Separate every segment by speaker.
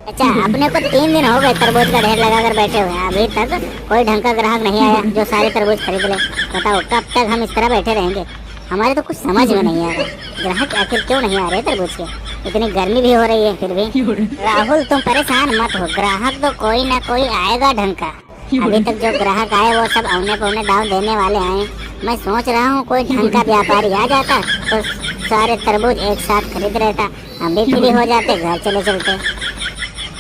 Speaker 1: अच्छा, अपने को 3 दिन हो गए तरबूज का ढेर लगा कर बैठे हुए हैं, अभी तक कोई ढंग का ग्राहक नहीं आया जो सारे तरबूज खरीद ले। बताओ कब तक हम इस तरह बैठे रहेंगे? हमारे तो कुछ समझ में नहीं आ रहा, ग्राहक आखिर क्यों नहीं आ रहे तरबूज के? इतनी गर्मी भी हो रही है फिर भी। राहुल तुम परेशान मत हो, ग्राहक तो कोई ना कोई आएगा ढंग का। अभी तक जो ग्राहक आए वो सब औने पौने दाव देने वाले आए। मैं सोच रहा हूँ कोई ढंग का व्यापारी आ जाता तो सारे तरबूज एक साथ खरीद रहता, हम भी फ्री हो जाते, घर चले चलते।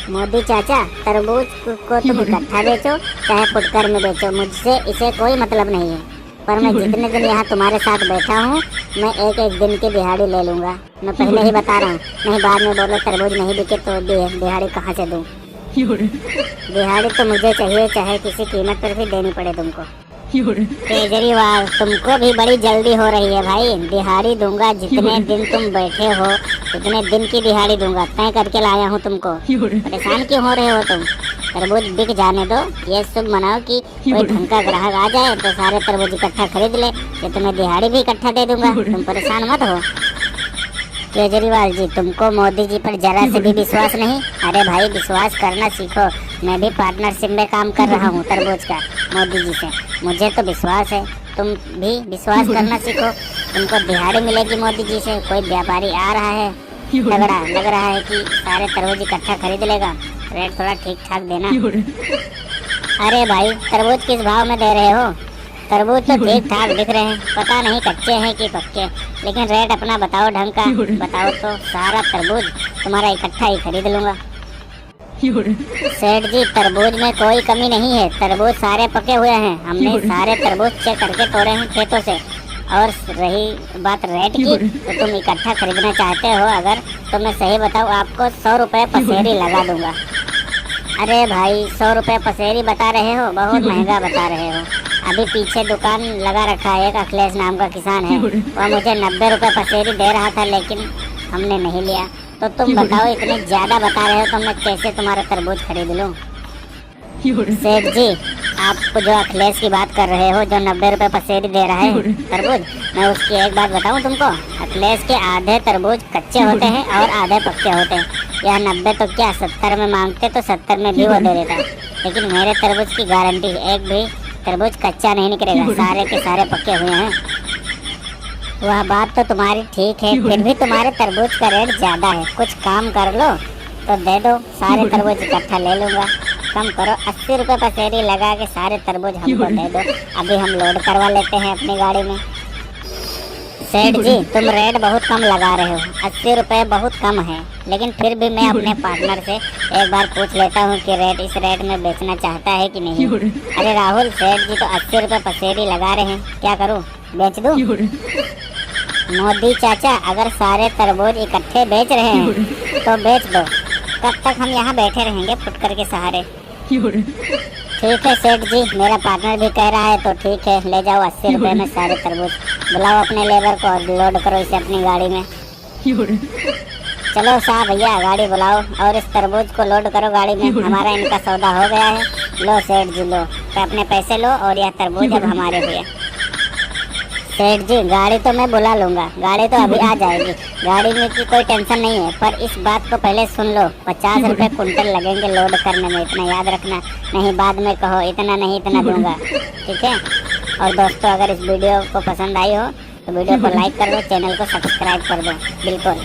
Speaker 1: मोदी चाचा, तरबूज को तुम इकट्ठा बेचो चाहे फुटकर में बेचो, मुझसे इसे कोई मतलब नहीं है। पर मैं जितने दिन यहाँ तुम्हारे साथ बैठा हूँ मैं एक एक दिन की दिहाड़ी ले लूँगा। मैं पहले ही बता रहा हूँ, नहीं बाद में बोलो तरबूज नहीं बिके तो दिहाड़ी कहाँ से दूँ? दिहाड़ी तो मुझे चाहिए, चाहे किसी कीमत पर भी देनी पड़े तुमको। केजरीवाल, तुमको भी बड़ी जल्दी हो रही है भाई। दिहाड़ी दूंगा, जितने दिन तुम बैठे हो उतने दिन की दिहाड़ी दूंगा, तय करके लाया हूँ तुमको। परेशान क्यों हो रहे हो तुम? तरबूज बिक जाने दो, ये शुभ मनाओ कि कोई ढंग का ग्राहक आ जाए तो सारे तरबूज इकट्ठा खरीद ले, ये तुम्हें दिहाड़ी भी इकट्ठा दे दूंगा। तुम परेशान मत हो। केजरीवाल जी, तुमको मोदी जी पर जरा से भी विश्वास नहीं? अरे भाई विश्वास करना सीखो, मैं भी पार्टनरशिप में काम कर रहा हूँ तरबूज का मोदी जी से, मुझे तो विश्वास है। तुम भी विश्वास करना सीखो, तुमको दिहाड़ी मिलेगी मोदी जी से। कोई व्यापारी आ रहा है तगड़ा, लग रहा है कि सारे तरबूज इकट्ठा खरीद लेगा, रेट थोड़ा ठीक ठाक देना। अरे भाई तरबूज किस भाव में दे रहे हो? तरबूज तो ठीक ठाक दिख रहे हैं, पता नहीं कच्चे हैं कि पक्के, लेकिन रेट अपना बताओ ढंग का। बताओ तो सारा तरबूज तुम्हारा इकट्ठा ही खरीद लूंगा। सेठ जी, तरबूज में कोई कमी नहीं है, तरबूज सारे पके हुए हैं, हमने सारे तरबूज चेक करके तोड़े हैं खेतों से। और रही बात रेट की, तो तुम इकट्ठा खरीदना चाहते हो अगर, तो मैं सही बताऊँ आपको 100 रुपये पसेरी लगा दूंगा। अरे भाई 100 रुपये पसेरी बता रहे हो, बहुत महंगा बता रहे हो। अभी पीछे दुकान लगा रखा है एक अखिलेश नाम का किसान है, वह मुझे 90 रुपये पसेरी दे रहा था, लेकिन हमने नहीं लिया। तो तुम बताओ इतने ज़्यादा बता रहे हो तो मैं कैसे तुम्हारा तरबूज खरीद लूँ? सेठ जी, आप जो अखिलेश की बात कर रहे हो जो 90 रुपये पसेरी दे रहा है तरबूज, मैं उसकी एक बात बताऊं तुमको, अखिलेश के आधे तरबूज कच्चे होते हैं और आधे पक्के होते हैं। यह 90 तो क्या 70 में मांगते तो 70 में भी वो दे देता, लेकिन मेरे तरबूज की गारंटी, एक भी तरबूज कच्चा नहीं निकलेगा, सारे के सारे पक्के हुए हैं। वह बात तो तुम्हारी ठीक है, फिर भी तुम्हारे तरबूज का रेट ज़्यादा है, कुछ काम कर लो तो दे दो, सारे तरबूज इकट्ठा ले लूँगा। कम करो, 80 रुपये पसेरी लगा के सारे तरबूज हमको दे दो, अभी हम लोड करवा लेते हैं अपनी गाड़ी में। सेठ जी, तुम रेट बहुत कम लगा रहे हो, 80 रुपये बहुत कम है, लेकिन फिर भी मैं अपने पार्टनर से एक बार पूछ लेता हूँ कि रेट इस रेट में बेचना चाहता है कि नहीं। अरे राहुल, सेठ जी तो 80 रुपये पसेरी लगा रहे हैं, क्या करूँ, बेच दूँ? मोदी चाचा, अगर सारे तरबूज इकट्ठे बेच रहे हैं तो बेच दो, कब तक हम यहाँ बैठे रहेंगे फुटकर के सहारे? ठीक है सेठ जी, मेरा पार्टनर भी कह रहा है तो ठीक है, ले जाओ 80 रुपये में सारे तरबूज। बुलाओ अपने लेबर को और लोड करो इसे अपनी गाड़ी में। चलो साहब भैया, गाड़ी बुलाओ और इस तरबूज को लोड करो गाड़ी में, हमारा इनका सौदा हो गया है। लो सेठ जी लो, तो अपने पैसे लो और यह तरबूज अब हमारे हुए। सेठ जी, गाड़ी तो मैं बुला लूँगा, गाड़ी तो अभी आ जाएगी, गाड़ी में की कोई टेंशन नहीं है, पर इस बात को पहले सुन लो, 50 रुपये कुंटल लगेंगे लोड करने में, इतना याद रखना, नहीं बाद में कहो इतना नहीं इतना दूंगा, ठीक है? और दोस्तों, अगर इस वीडियो को पसंद आई हो तो वीडियो को लाइक कर दो, चैनल को सब्सक्राइब कर दो, बिल्कुल।